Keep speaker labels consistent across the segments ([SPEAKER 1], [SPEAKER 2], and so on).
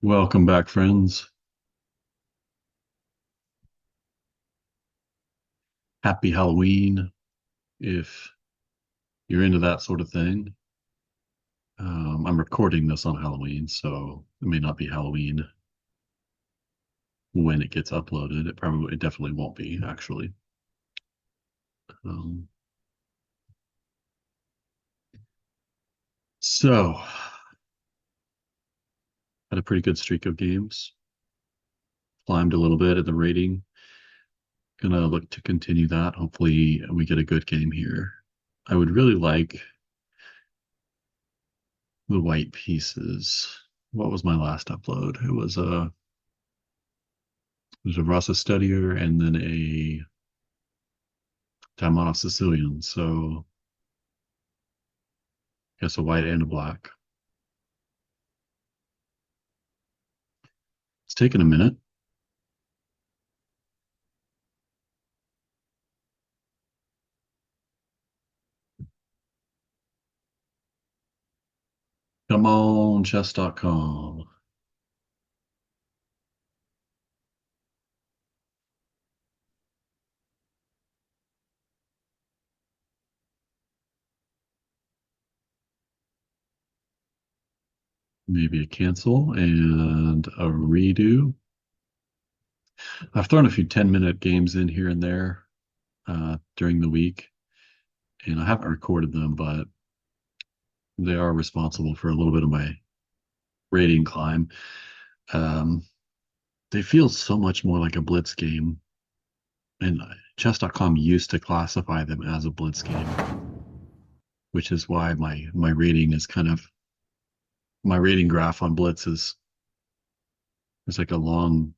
[SPEAKER 1] Welcome back, friends. Happy Halloween if you're into that sort of thing. I'm recording this on Halloween, so it may not be Halloween when it gets uploaded. It definitely won't be, actually. Um, so, had a pretty good streak of games. Climbed a little bit at the rating. Gonna look to continue that. Hopefully, we get a good game here. I would really like the white pieces. What was my last upload? It was a Rasa Studier and then a Diamond Sicilian. So I guess a white and a black. It's taken a minute. Come on, chess.com. Maybe a cancel and a redo. I've thrown a few 10-minute games in here and there during the week, and I haven't recorded them, but they are responsible for a little bit of my rating climb. Um, they feel so much more like a blitz game, and chess.com used to classify them as a blitz game, which is why my rating is kind of my rating graph on blitz is like a long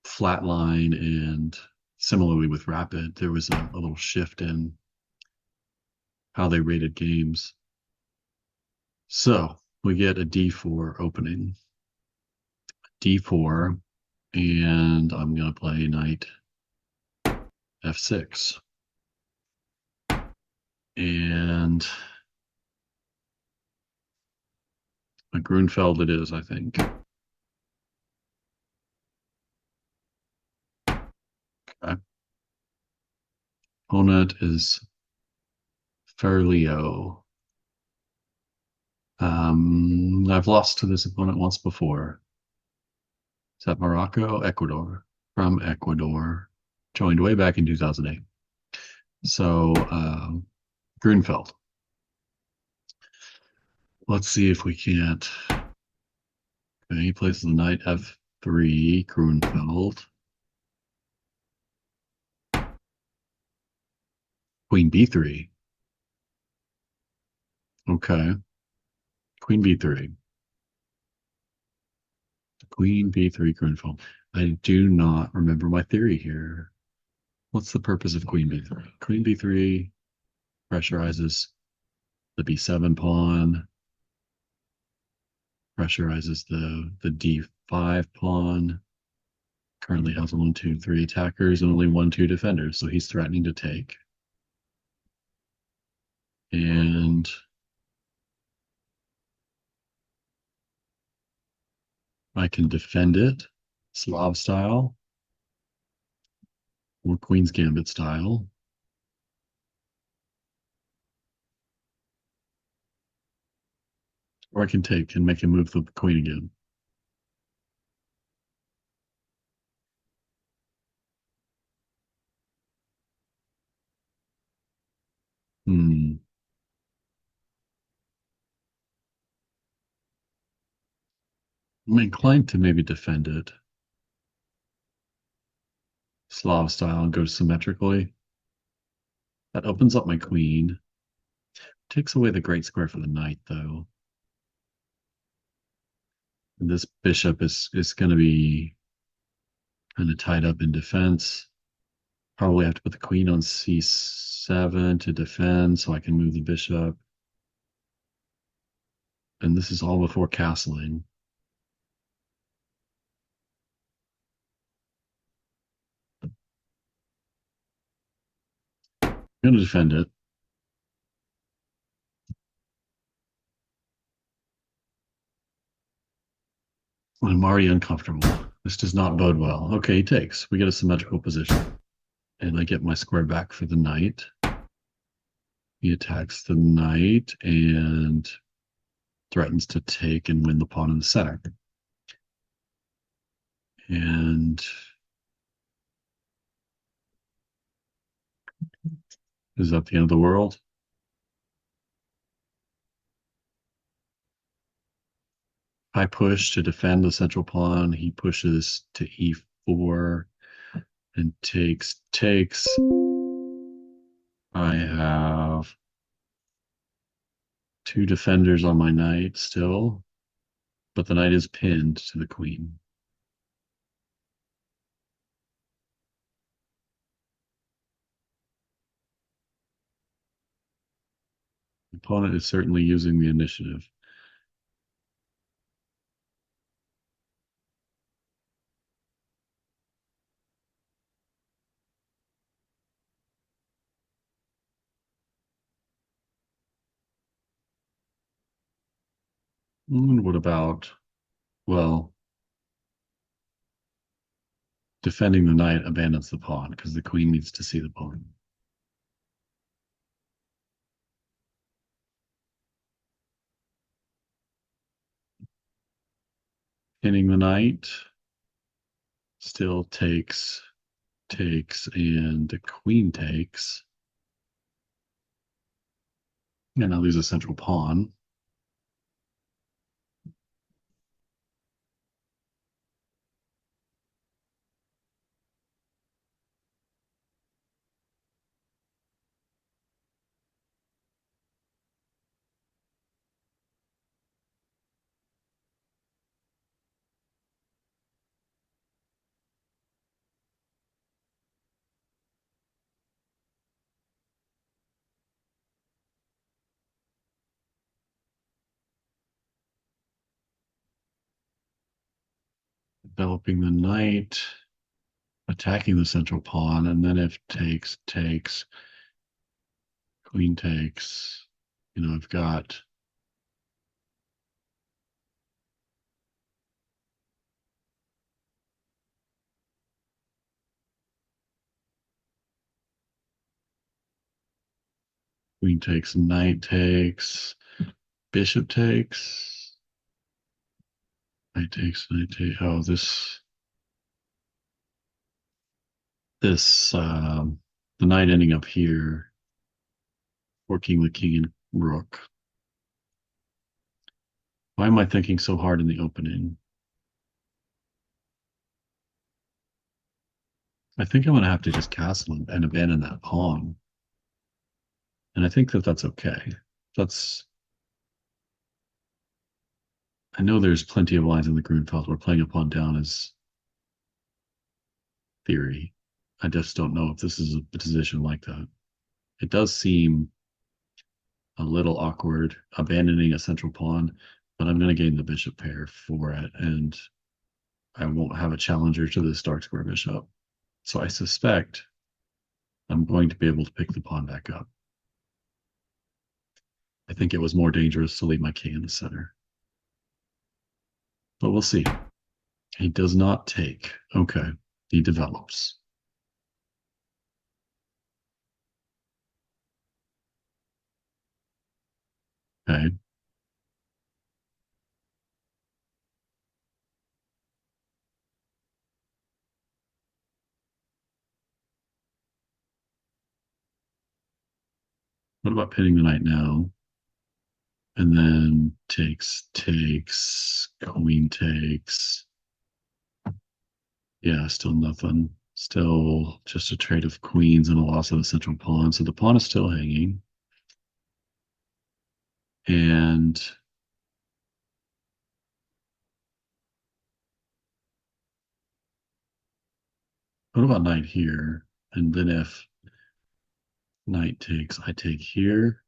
[SPEAKER 1] flat line, and similarly with rapid there was a little shift in how they rated games. So we get a d4 opening, d4, and I'm going to play knight f6, and a Grunfeld it is, I think. Okay. Opponent is Ferlio. I've lost to this opponent once before. Is that Morocco? Ecuador. From Ecuador. Joined way back in 2008. So, Grunfeld. Let's see if we can't. Okay, he plays the knight f3, Grunfeld. Queen b3. Okay. Queen b3. Queen b3, Grunfeld. I do not remember my theory here. What's the purpose of queen b3? Queen b3 pressurizes the b7 pawn, pressurizes the d5 pawn. Currently has 1, 2, 3 attackers and only 1, 2 defenders, so he's threatening to take. And I can defend it Slav style or Queen's Gambit style. Or I can take and make him move the queen again. Hmm. I'm inclined to maybe defend it Slav style and go symmetrically. That opens up my queen. Takes away the great square for the knight, though. And this bishop is going to be kind of tied up in defense. Probably have to put the queen on c7 to defend so I can move the bishop. And this is all before castling. I'm going to defend it. I'm already uncomfortable. This does not bode well. Okay, he takes. We get a symmetrical position. And I get my square back for the knight. He attacks the knight and threatens to take and win the pawn in the center. And is that the end of the world? I push to defend the central pawn. He pushes to e4 and takes. I have two defenders on my knight still, but the knight is pinned to the queen. The opponent is certainly using the initiative. What about, well, defending the knight abandons the pawn because the queen needs to see the pawn. Pinning the knight still takes, and the queen takes. And I lose a central pawn. Developing the knight, attacking the central pawn, and then if takes, queen takes. I've got queen takes, knight takes, bishop takes, knight takes, knight takes. Oh, this the knight ending up here, forking the king and rook. Why am I thinking so hard in the opening? I think I'm going to have to just castle and abandon that pawn. And I think that that's okay. That's, I know there's plenty of lines in the Grunfeld where playing a pawn down is theory. I just don't know if this is a position like that. It does seem a little awkward abandoning a central pawn, but I'm going to gain the bishop pair for it, and I won't have a challenger to this dark square bishop. So I suspect I'm going to be able to pick the pawn back up. I think it was more dangerous to leave my king in the center. But we'll see. He does not take. Okay. He develops. Okay. What about pinning the knight now? And then takes, queen takes. Yeah, still nothing. Still just a trade of queens and a loss of the central pawn. So the pawn is still hanging. And what about knight here? And then if knight takes, I take here.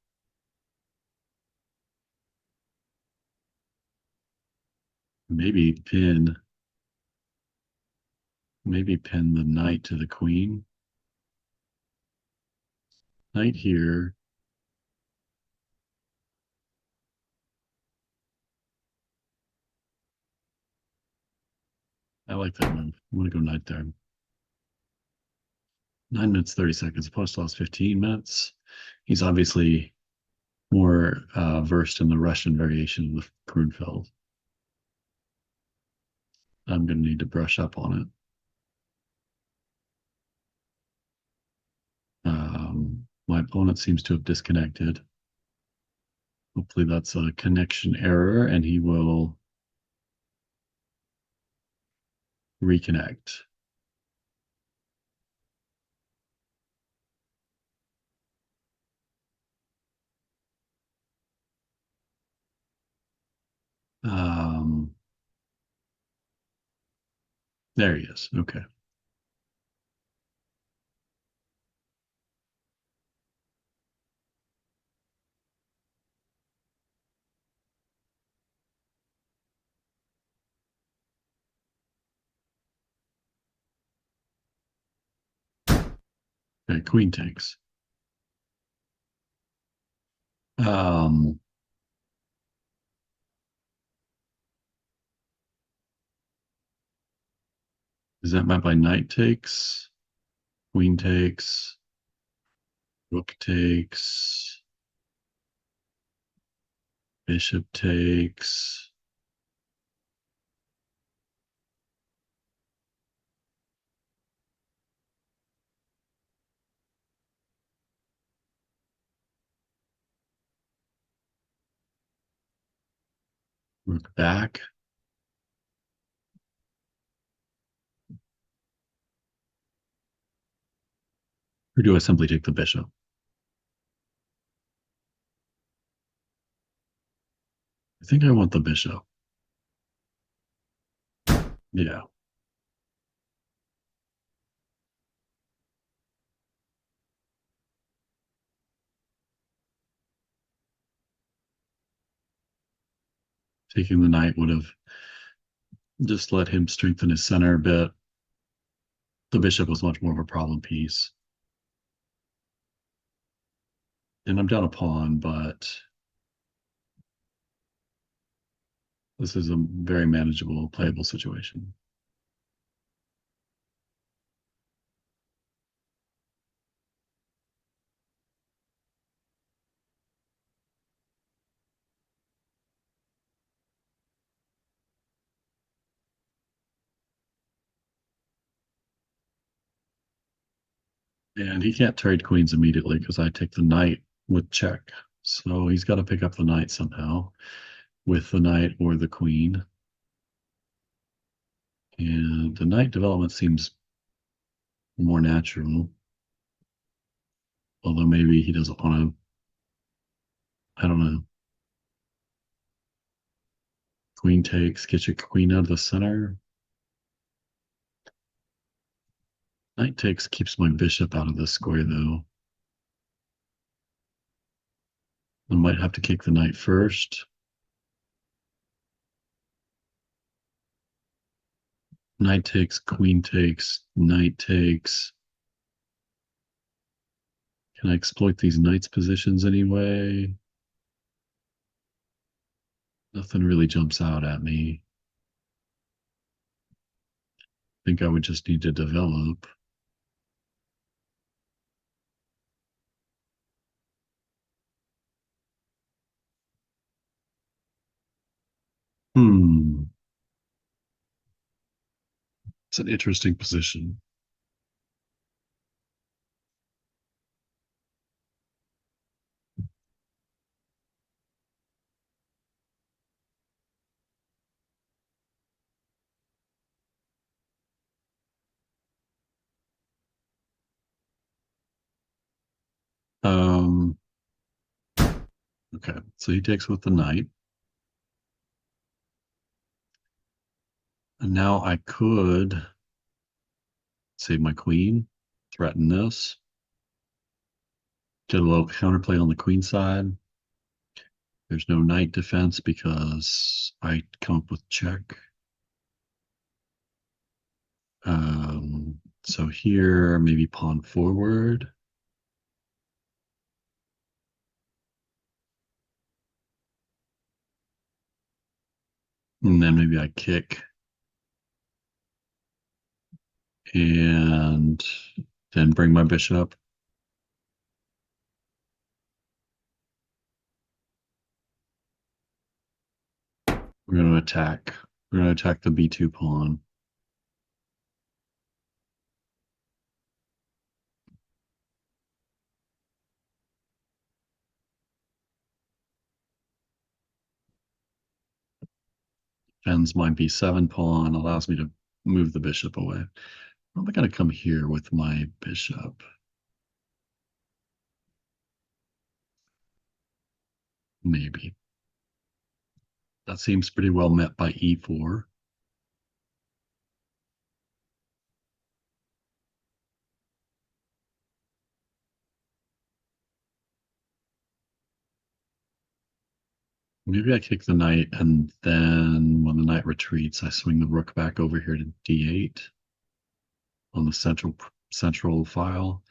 [SPEAKER 1] Maybe pin the knight to the queen. Knight here. I like that move. I'm gonna go knight there. 9 minutes 30 seconds. Opposed lost 15 minutes. He's obviously more versed in the Russian variation of the Grunfeld. I'm gonna need to brush up on it. My opponent seems to have disconnected. Hopefully that's a connection error and he will reconnect. Um, there he is. Okay. Okay, queen takes. Um, is that met by knight takes, queen takes, rook takes, bishop takes. Rook back. Or do I simply take the bishop? I think I want the bishop. Yeah. Taking the knight would have just let him strengthen his center a bit. The bishop was much more of a problem piece. And I'm down a pawn, but this is a very manageable, playable situation. And he can't trade queens immediately because I take the knight with check. So he's got to pick up the knight somehow with the knight or the queen. And the knight development seems more natural. Although maybe he doesn't want to, I don't know. Queen takes, get your queen out of the center. Knight takes keeps my bishop out of the square, though. I might have to kick the knight first. Knight takes, queen takes, knight takes. Can I exploit these knight's positions anyway? Nothing really jumps out at me. I think I would just need to develop. Hmm. It's an interesting position. Um, okay, so he takes with the knight. And now I could save my queen, threaten this, get a little counterplay on the queen side. There's no knight defense because I come up with check. So here, maybe pawn forward. And then maybe I kick. and then bring my bishop. We're going to attack. We're going to attack the b2 pawn. Defends my b7 pawn, allows me to move the bishop away. I'm going to come here with my bishop. Maybe. That seems pretty well met by e4. Maybe I kick the knight, and then when the knight retreats, I swing the rook back over here to d8 on the central file.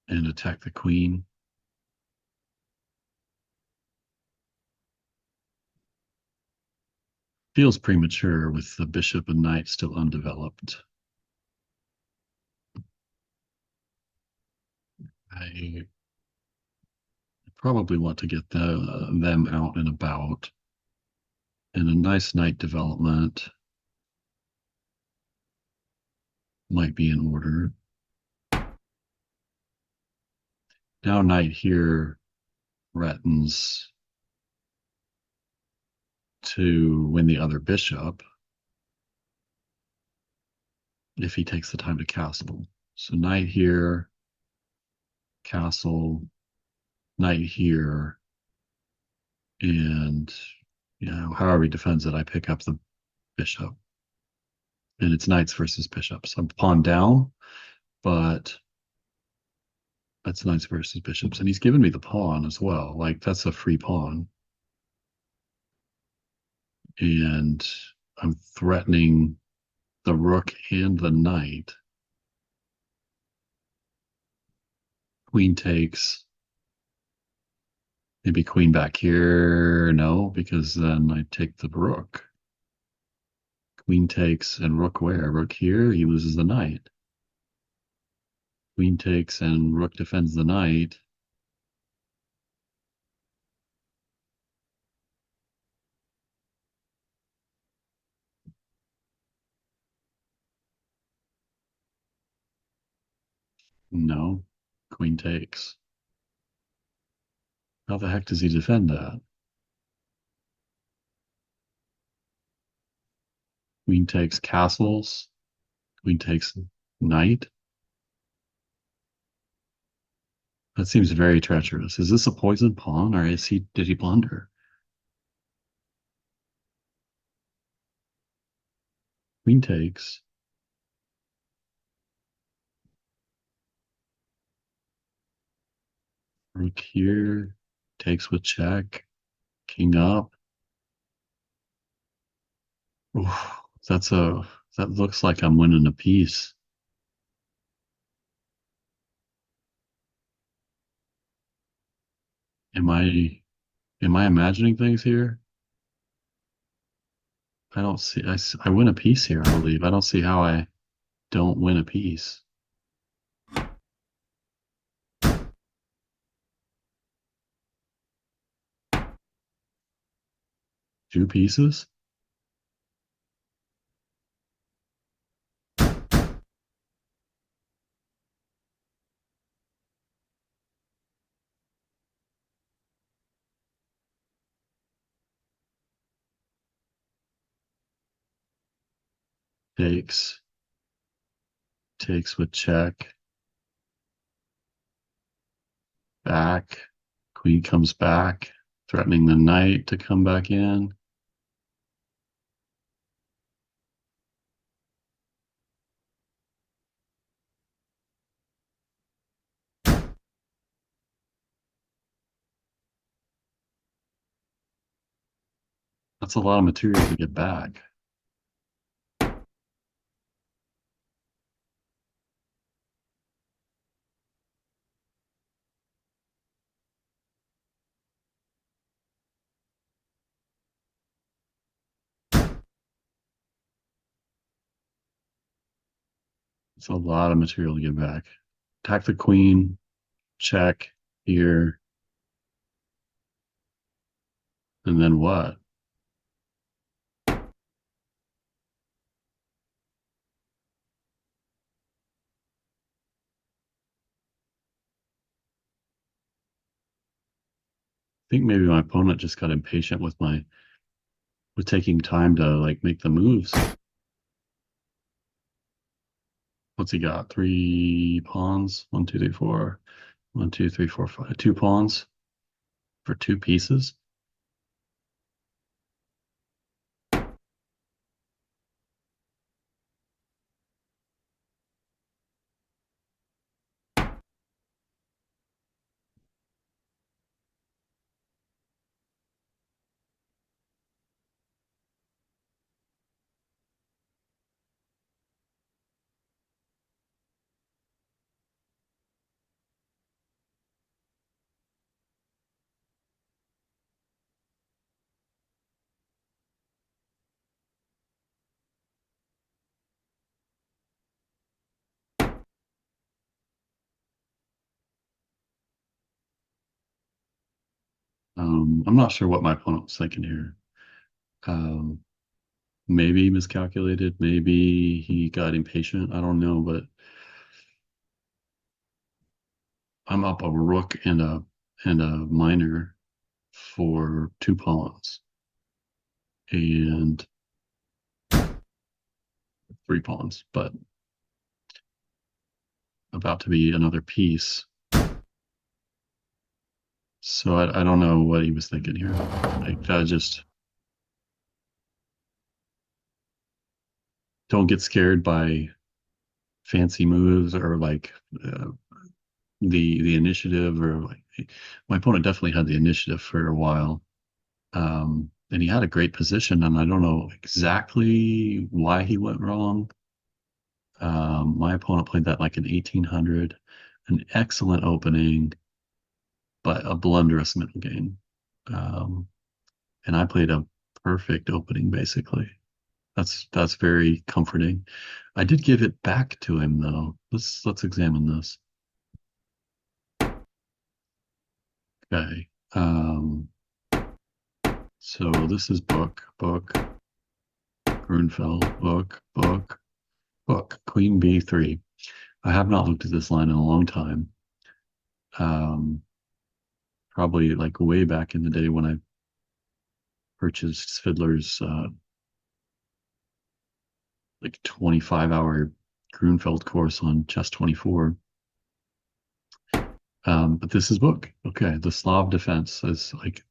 [SPEAKER 1] And attack the queen. Feels premature with the bishop and knight still undeveloped. I probably want to get them out and about. And a nice knight development might be in order. Now knight here threatens to win the other bishop if he takes the time to castle. So knight here, castle, knight here, and however he defends it, I pick up the bishop. And it's knights versus bishops. I'm pawn down, but that's knights versus bishops. And he's given me the pawn as well. Like, that's a free pawn. And I'm threatening the rook and the knight. Queen takes. Maybe queen back here. No, because then I take the rook. Queen takes and rook where? Rook here. He loses the knight. Queen takes and rook defends the knight. No, queen takes. How the heck does he defend that? Queen takes castles. Queen takes knight. That seems very treacherous. Is this a poisoned pawn, or did he blunder? Queen takes. Rook here. Takes with check. King up. Oof, that looks like I'm winning a piece. Am I imagining things here? I don't see I win a piece here, I believe. I don't see how I don't win a piece. Two pieces? Takes. Takes with check. Back. Queen comes back, threatening the knight to come back in. That's a lot of material to get back. It's a lot of material to get back. Attack the queen, check here, and then what? I think maybe my opponent just got impatient with my with taking time to like make the moves. What's he got? Three pawns? One, two, three, four. One, two, three, four, five. Two pawns for two pieces. I'm not sure what my opponent was thinking here. Um, maybe he miscalculated. Maybe he got impatient. I don't know, but I'm up a rook and a miner for two pawns and three pawns, but about to be another piece. So I don't know what he was thinking here. Like, just don't get scared by fancy moves or like the initiative or like my opponent definitely had the initiative for a while. And he had a great position, and I don't know exactly why he went wrong. My opponent played that like an 1800, an excellent opening, but a blunderous middle game. Um, and I played a perfect opening, basically. That's very comforting. I did give it back to him though. Let's examine this. Okay. So this is book, Grunfeld, book, Queen B3. I have not looked at this line in a long time. Um, Probably like way back in the day when I purchased Fiddler's like 25-hour Grunfeld course on Chess 24. But this is book. Okay, the Slav defense is like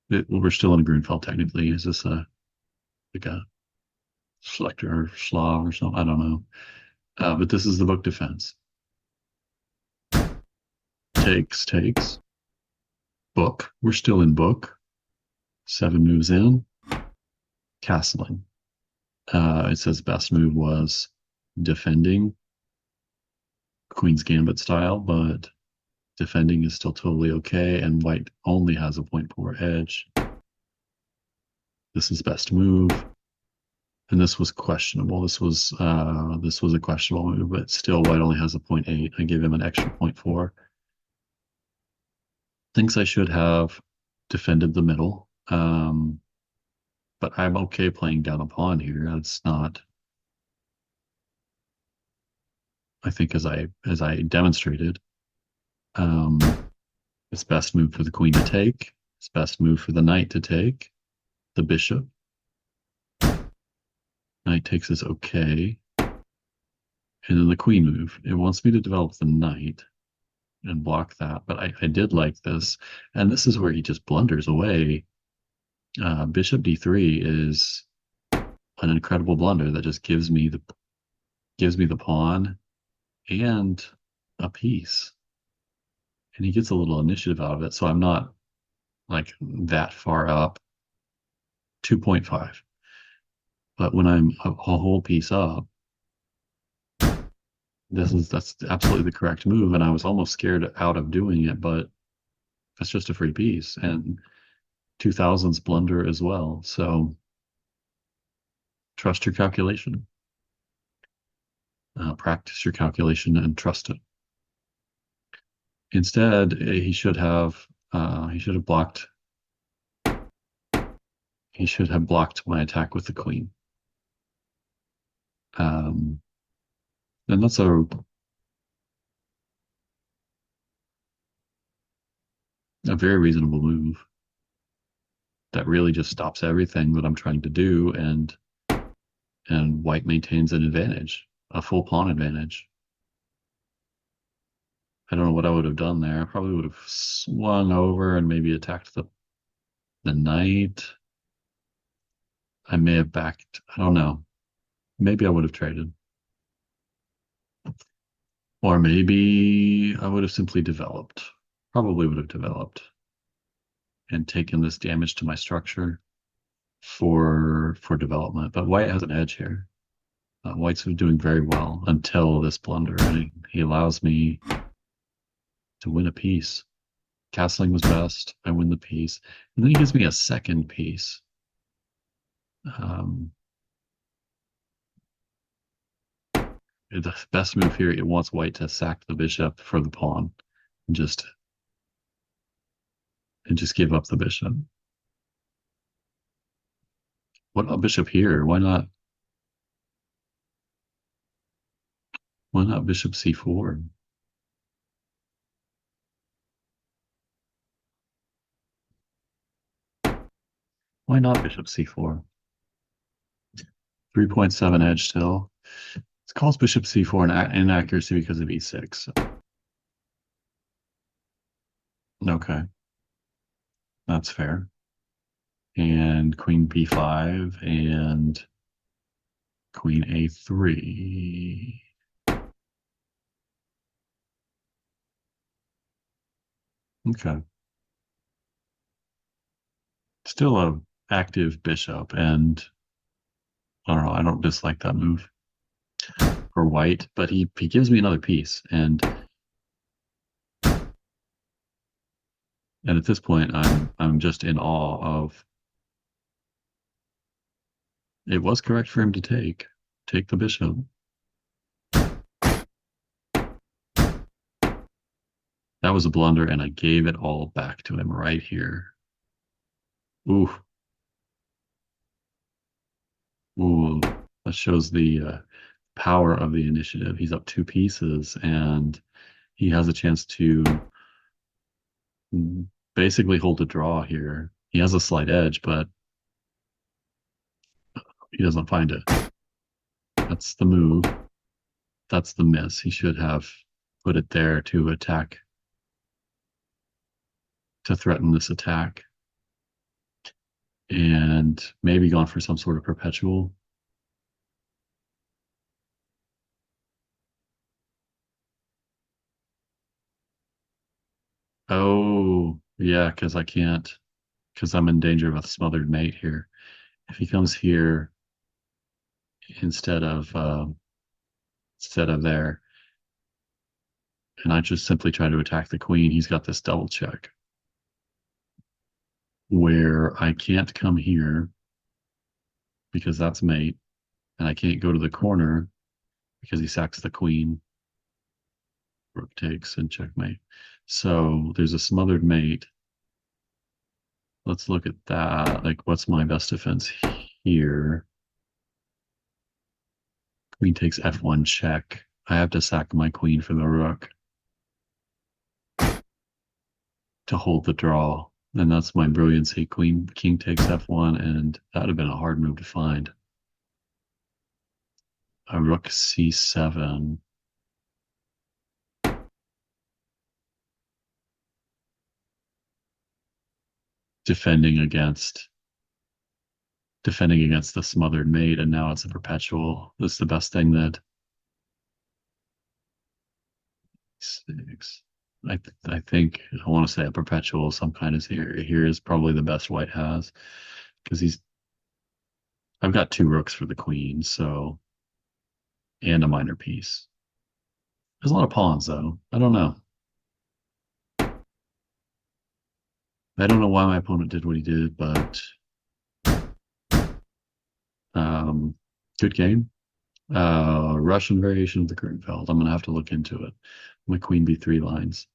[SPEAKER 1] we're still in Grunfeld technically. Is this a like a selector or Slav or something? I don't know. But this is the book defense. Takes. Book. We're still in book. Seven moves in. Castling. It says best move was defending, Queen's Gambit style, but defending is still totally okay, and white only has a point four edge. This is best move, and this was questionable. This was a questionable move, but still white only has a point eight. I gave him an extra point four. Thinks I should have defended the middle. But I'm okay playing down a pawn here. That's not, I think, as I demonstrated. Um, it's best move for the queen to take. It's best move for the knight to take. The bishop. Knight takes is okay. And then the queen move. It wants me to develop the knight and block that, but I did like this. And this is where he just blunders away. Bishop d3 is an incredible blunder that just gives me the pawn and a piece. And he gets a little initiative out of it, so I'm not like that far up. 2.5. But when I'm a whole piece up, that's absolutely the correct move, and I was almost scared out of doing it, but that's just a free piece and 2000s blunder as well. So trust your calculation. Practice your calculation and trust it. Instead, he should have blocked my attack with the queen. Um, and that's a very reasonable move that really just stops everything that I'm trying to do, and white maintains an advantage, a full pawn advantage. I don't know what I would have done there. I probably would have swung over and maybe attacked the knight. I may have backed. I don't know. Maybe I would have traded. Or maybe I would have simply developed. Probably would have developed and taken this damage to my structure for development. But white has an edge here. White's doing very well until this blunder, and he allows me to win a piece. Castling was best. I win the piece, and then he gives me a second piece. Um, the best move here, it wants white to sack the bishop for the pawn and just give up the bishop. What about bishop here? Why not bishop c4? Why not bishop c4? 3.7 edge still. It calls bishop c4 an inaccuracy because of e6. Okay, that's fair. And queen b5 and queen a3. Okay. Still a active bishop, and I don't know, I don't dislike that move for white, but he gives me another piece, and at this point I'm just in awe of. It was correct for him to take the bishop. That was a blunder, and I gave it all back to him right here. Ooh. Ooh, that shows the power of the initiative. He's up two pieces, and he has a chance to basically hold a draw here. He has a slight edge, but he doesn't find it. That's the move. That's the miss. He should have put it there to attack, to threaten this attack, and maybe gone for some sort of perpetual. Oh, yeah, because I can't, because I'm in danger of a smothered mate here. If he comes here instead of there, and I just simply try to attack the queen, he's got this double check where I can't come here because that's mate, and I can't go to the corner because he sacks the queen. Rook takes and checkmate. So there's a smothered mate. Let's look at that. Like, what's my best defense here? Queen takes f1 check. I have to sack my queen for the rook to hold the draw. And that's my brilliancy. King takes f1, and that would have been a hard move to find. A rook c7. Defending against the smothered mate, and now it's a perpetual. This is the best thing that 6. I think I want to say a perpetual some kind is here is probably the best white has, because I've got two rooks for the queen, so, and a minor piece. There's a lot of pawns though. I don't know. I don't know why my opponent did what he did, but good game. Russian variation of the Grunfeld. I'm gonna have to look into it. My queen b3 lines.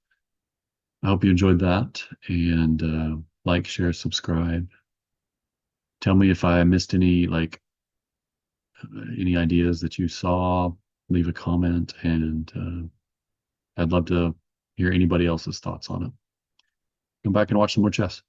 [SPEAKER 1] I hope you enjoyed that, and like, share, subscribe. Tell me if I missed any ideas that you saw. Leave a comment, and I'd love to hear anybody else's thoughts on it. Come back and watch some more chess.